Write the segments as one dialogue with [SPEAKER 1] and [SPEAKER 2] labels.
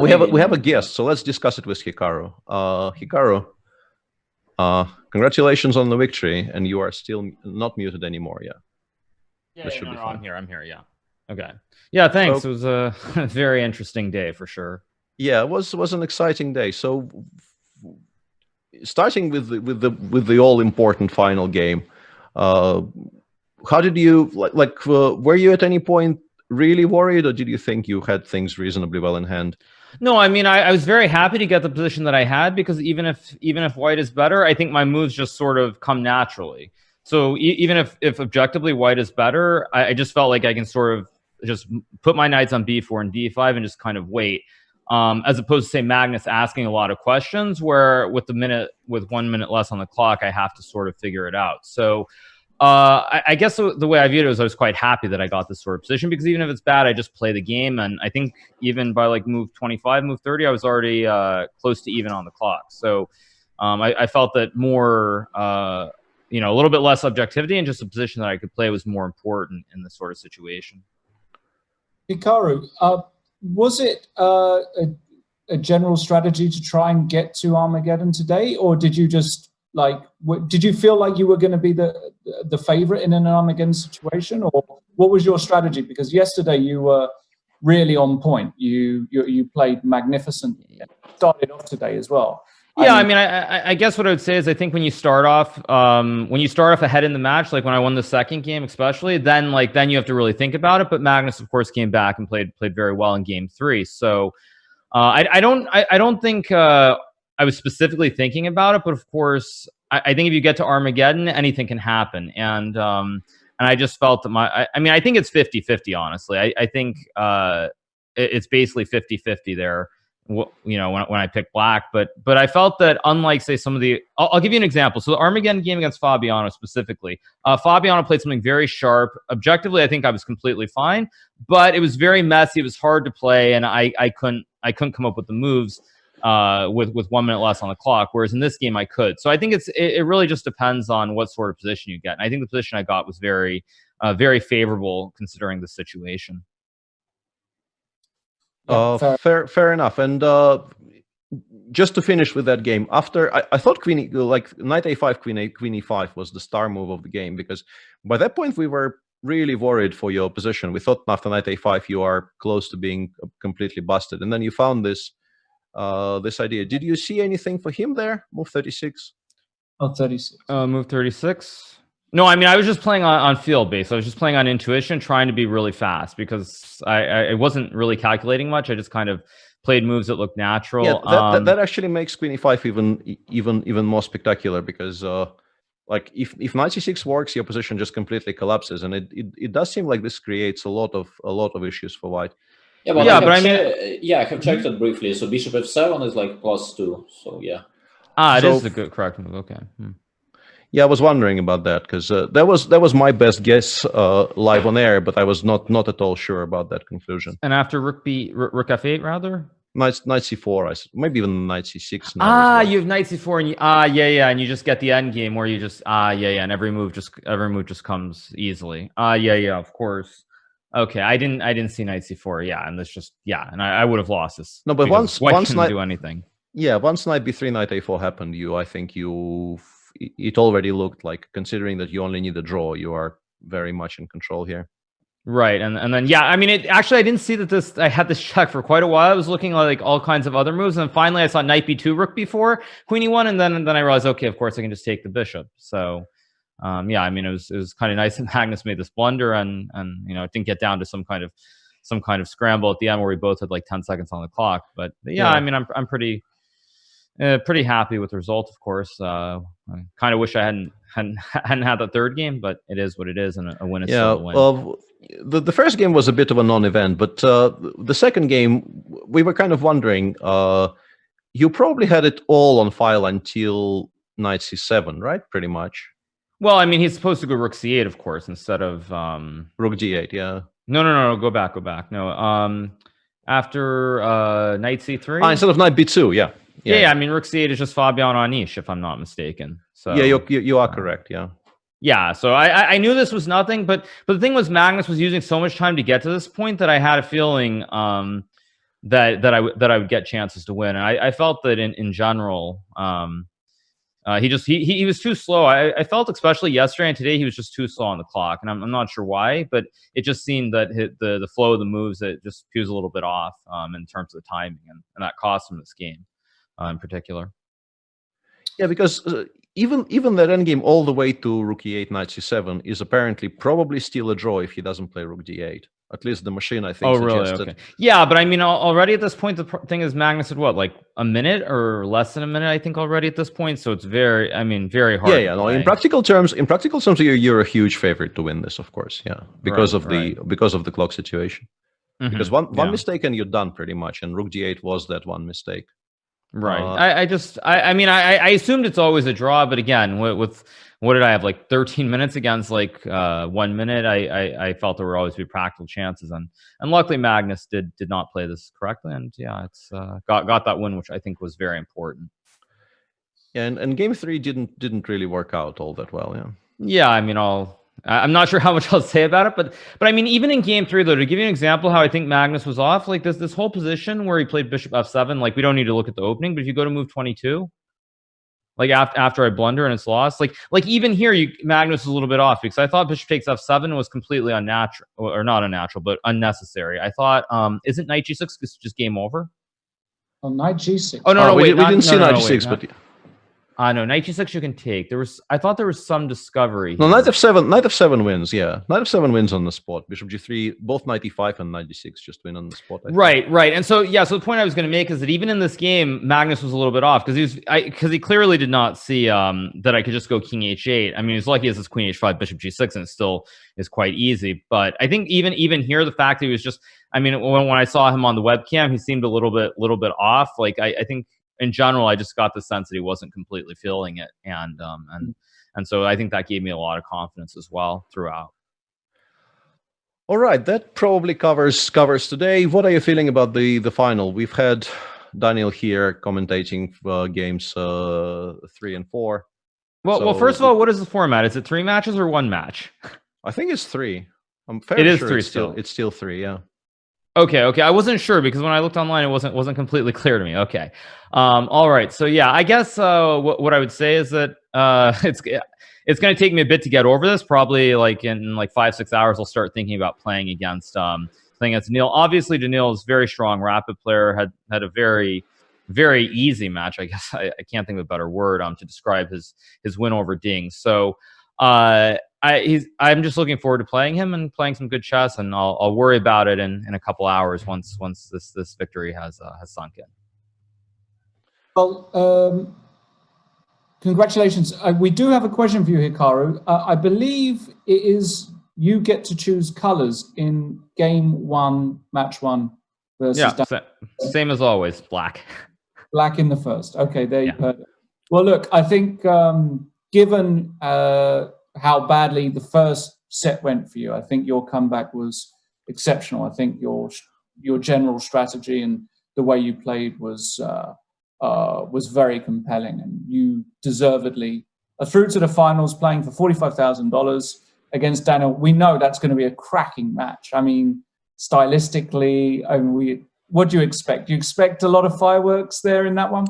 [SPEAKER 1] We have a guest, so let's discuss it with Hikaru. Hikaru, congratulations on the victory, and you are still not muted anymore. Yeah, that should be fine.
[SPEAKER 2] I'm here. Yeah. Okay. Yeah. Thanks.
[SPEAKER 1] So,
[SPEAKER 2] It was a very interesting day for sure.
[SPEAKER 1] yeah, it was an exciting day. So, starting with the all important final game, how did you were you at any point really worried, or did you think you had things reasonably well in hand?
[SPEAKER 2] No, I mean, I was very happy to get the position that I had, because even if white is better, I think my moves just sort of come naturally. So even if objectively white is better, I just felt like I can sort of just put my knights on b4 and d5 and just kind of wait. As opposed to, say, Magnus asking a lot of questions, where with 1 minute less on the clock, I have to sort of figure it out. So I guess the way I viewed it was I was quite happy that I got this sort of position, because even if it's bad, I just play the game. And I think even by like move 25, move 30, I was already close to even on the clock. So I felt that more, a little bit less objectivity and just a position that I could play was more important in this sort of situation.
[SPEAKER 3] Hikaru, was it a general strategy to try and get to Armageddon today, or did you just did you feel like you were going to be the favorite in an Armageddon situation, or what was your strategy? Because yesterday you were really on point. You played magnificently. Started off today as well.
[SPEAKER 2] Yeah, I mean, I guess what I would say is I think when you start off ahead in the match, like when I won the second game especially, then you have to really think about it. But Magnus, of course, came back and played very well in game 3. So I don't think I was specifically thinking about it, but of course, I think if you get to Armageddon, anything can happen. And I just felt that I think it's 50-50, honestly. I think it's basically 50-50 there, when I pick black. But I felt that, unlike, say, some of the... I'll give you an example. So the Armageddon game against Fabiano specifically, Fabiano played something very sharp. Objectively, I think I was completely fine, but it was very messy. It was hard to play, and I couldn't come up with the moves with 1 minute less on the clock, whereas in this game I could. So I think it really just depends on what sort of position you get. And I think the position I got was very favorable considering the situation.
[SPEAKER 1] Fair enough. And just to finish with that game, after I thought knight a5, queen e5 was the star move of the game, because by that point we were really worried for your position. We thought after knight a5 you are close to being completely busted, and then you found this idea. Did you see anything for him there? Move 36.
[SPEAKER 3] Oh, 36.
[SPEAKER 2] Move 36. No, I mean, I was just playing on field base. I was just playing on intuition, trying to be really fast, because I wasn't really calculating much. I just kind of played moves that looked natural.
[SPEAKER 1] Yeah, that actually makes queen e5 even more spectacular, because if knight c6 works, your position just completely collapses, and it does seem like this creates a lot of issues for white.
[SPEAKER 4] Yeah, but I have checked it briefly. So bishop f7 is like +2. So yeah.
[SPEAKER 2] It is the correct move. Okay.
[SPEAKER 1] Yeah, I was wondering about that, because that was my best guess live on air, but I was not at all sure about that conclusion.
[SPEAKER 2] And after rook f8, rather?
[SPEAKER 1] Knight c4, maybe even knight c6. Now
[SPEAKER 2] you have knight c4, and and you just get the end game where you just and every move just comes easily. Of course. Okay, I didn't see knight c4. Yeah, and that's just and I would have lost this.
[SPEAKER 1] No, but once
[SPEAKER 2] knight do anything.
[SPEAKER 1] Yeah, once knight b3, knight a4 happened, it already looked like, considering that you only need a draw, you are very much in control here.
[SPEAKER 2] Right, and then I mean, I didn't see that I had this check for quite a while. I was looking like all kinds of other moves, and finally I saw knight b2, rook b4, queen e1, and then I realized, okay, of course I can just take the bishop. So I mean, it was kind of nice that Magnus made this blunder, and it didn't get down to some kind of scramble at the end where we both had like 10 seconds on the clock. But I mean, I'm pretty happy with the result, of course. I kind of wish I hadn't had the third game, but it is what it is, and a win is still a win.
[SPEAKER 1] The first game was a bit of a non-event, but the second game, we were kind of wondering, you probably had it all on file until knight c7, right? Pretty much.
[SPEAKER 2] Well, I mean, he's supposed to go rook c8, of course, instead of...
[SPEAKER 1] rook d8, yeah.
[SPEAKER 2] No, go back. No, after knight c3?
[SPEAKER 1] Instead of knight b2, yeah.
[SPEAKER 2] Yeah, I mean, rook c8 is just Fabiano on niche, if I'm not mistaken. So
[SPEAKER 1] yeah, you are correct, yeah.
[SPEAKER 2] Yeah, so I knew this was nothing, but the thing was, Magnus was using so much time to get to this point that I had a feeling that I would get chances to win. And I felt that in general, he was too slow. I felt especially yesterday and today he was just too slow on the clock, and I'm not sure why, but it just seemed that the flow of the moves, it just feels a little bit off in terms of the timing, and that cost him this game in particular.
[SPEAKER 1] Yeah, because even that endgame all the way to rook e8 knight c7 is apparently probably still a draw if he doesn't play rook d8. At least the machine, I think.
[SPEAKER 2] Oh, really? Okay. Yeah, but I mean, already at this point, the thing is, Magnus had what, like a minute or less than a minute, I think, already at this point. So it's very hard.
[SPEAKER 1] Yeah. No, in practical terms, you're a huge favorite to win this, of course. Yeah, because of the clock situation. Mm-hmm. Because one mistake and you're done pretty much, and rook d8 was that one mistake.
[SPEAKER 2] Right. I assumed it's always a draw, but again, with what did I have, like 13 minutes against like 1 minute? I felt there would always be practical chances, and luckily Magnus did not play this correctly, and yeah, it's got that win, which I think was very important.
[SPEAKER 1] Yeah, and game 3 didn't really work out all that well. Yeah.
[SPEAKER 2] Yeah, I mean, I'm not sure how much I'll say about it, but I mean, even in game 3, though, to give you an example how I think Magnus was off, like this whole position where he played bishop f7, like we don't need to look at the opening, but if you go to move 22, like after I blunder and it's lost, like even here, Magnus was a little bit off, because I thought bishop takes f7 was completely unnatural, or not unnatural, but unnecessary. I thought, isn't knight g6 just game over?
[SPEAKER 3] Oh, knight g6.
[SPEAKER 2] Oh no, wait,
[SPEAKER 1] we didn't see knight g6, but.
[SPEAKER 2] No, knight g6 you can take. I thought there was some discovery.
[SPEAKER 1] No, knight f7 wins. Yeah, knight f7 wins on the spot. Bishop g3, both knight e5 and knight g6 just win on the spot.
[SPEAKER 2] Right. And so the point I was going to make is that even in this game, Magnus was a little bit off, because he clearly did not see that I could just go king h8. I mean, he's lucky as this queen h5, bishop g6, and it still is quite easy. But I think even here, the fact that he was just, I mean, when I saw him on the webcam, he seemed a little bit off. Like I think. In general, I just got the sense that he wasn't completely feeling it, and so I think that gave me a lot of confidence as well throughout.
[SPEAKER 1] All right, that probably covers today. What are you feeling about the final? We've had Daniel here commentating games 3 and 4.
[SPEAKER 2] Well, first of all, what is the format? Is it 3 matches or 1 match?
[SPEAKER 1] I think it's 3. I'm
[SPEAKER 2] fairly sure 3 still.
[SPEAKER 1] It's still 3. Yeah.
[SPEAKER 2] Okay. I wasn't sure, because when I looked online, it wasn't completely clear to me. Okay. All right. So yeah, I guess what I would say is that it's going to take me a bit to get over this. Probably like in 5-6 hours, I'll start thinking about playing against Daniil. Obviously, Daniil is a very strong rapid player. Had a very, very easy match. I guess I can't think of a better word to describe his win over Ding. So I'm just looking forward to playing him and playing some good chess, and I'll worry about it in a couple hours once this victory has sunk in.
[SPEAKER 3] Well, congratulations. We do have a question for you, Hikaru. I believe it is you get to choose colors in game 1, match 1 versus.
[SPEAKER 2] Yeah, same as always. Black.
[SPEAKER 3] Black in the first. Okay, there you heard it. Well, look, I think given how badly the first set went for you, I think your comeback was exceptional. I think your general strategy and the way you played was very compelling, and you deservedly are through to the finals, playing for $45,000 against Daniil. We know that's going to be a cracking match. I mean, stylistically, what do you expect? Do you expect a lot of fireworks there in that one?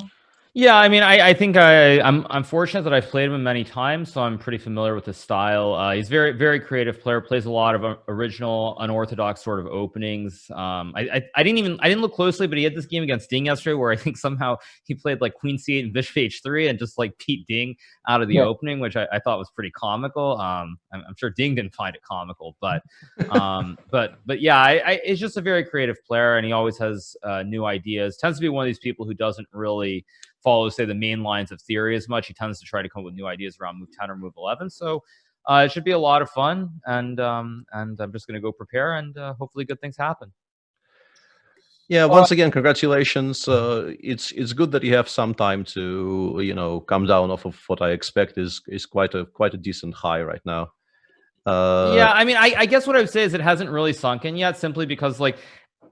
[SPEAKER 2] Yeah, I mean, I think I'm fortunate that I've played him many times, so I'm pretty familiar with his style. He's very, very creative player, plays a lot of original, unorthodox sort of openings. I didn't look closely, but he had this game against Ding yesterday where I think somehow he played like queen c8 and bishop h3 and just like beat Ding out of the opening, which I thought was pretty comical. I'm sure Ding didn't find it comical, but yeah, it's just a very creative player, and he always has new ideas. Tends to be one of these people who doesn't really follow, say, the main lines of theory as much. He tends to try to come up with new ideas around move 10 or move 11. So it should be a lot of fun, and I'm just going to go prepare, and hopefully good things happen.
[SPEAKER 1] Yeah, once again, congratulations. It's good that you have some time to come down off of what I expect is quite a decent high right now.
[SPEAKER 2] Yeah, I mean, I guess what I would say is it hasn't really sunk in yet, simply because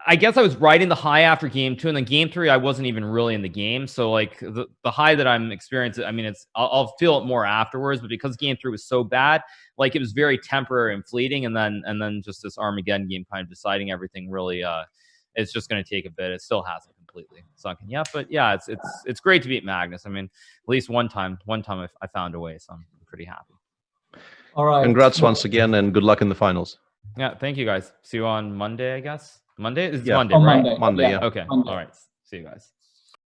[SPEAKER 2] I guess I was riding the high after game 2, and then game 3, I wasn't even really in the game. So like the high that I'm experiencing, I mean, I'll feel it more afterwards, but because game 3 was so bad, like it was very temporary and fleeting. And then just this Armageddon game kind of deciding everything really, It's just going to take a bit. It still hasn't completely sunken yet, but yeah, it's great to beat Magnus. I mean, at least one time I found a way, so I'm pretty happy.
[SPEAKER 3] All right.
[SPEAKER 1] Congrats once again, and good luck in the finals.
[SPEAKER 2] Yeah, thank you guys. See you on Monday, I guess. Monday? It's
[SPEAKER 1] Yeah.
[SPEAKER 2] Monday,
[SPEAKER 3] On
[SPEAKER 2] right?
[SPEAKER 3] Monday.
[SPEAKER 1] Monday, yeah.
[SPEAKER 2] Okay.
[SPEAKER 3] Monday.
[SPEAKER 2] All right. See you guys.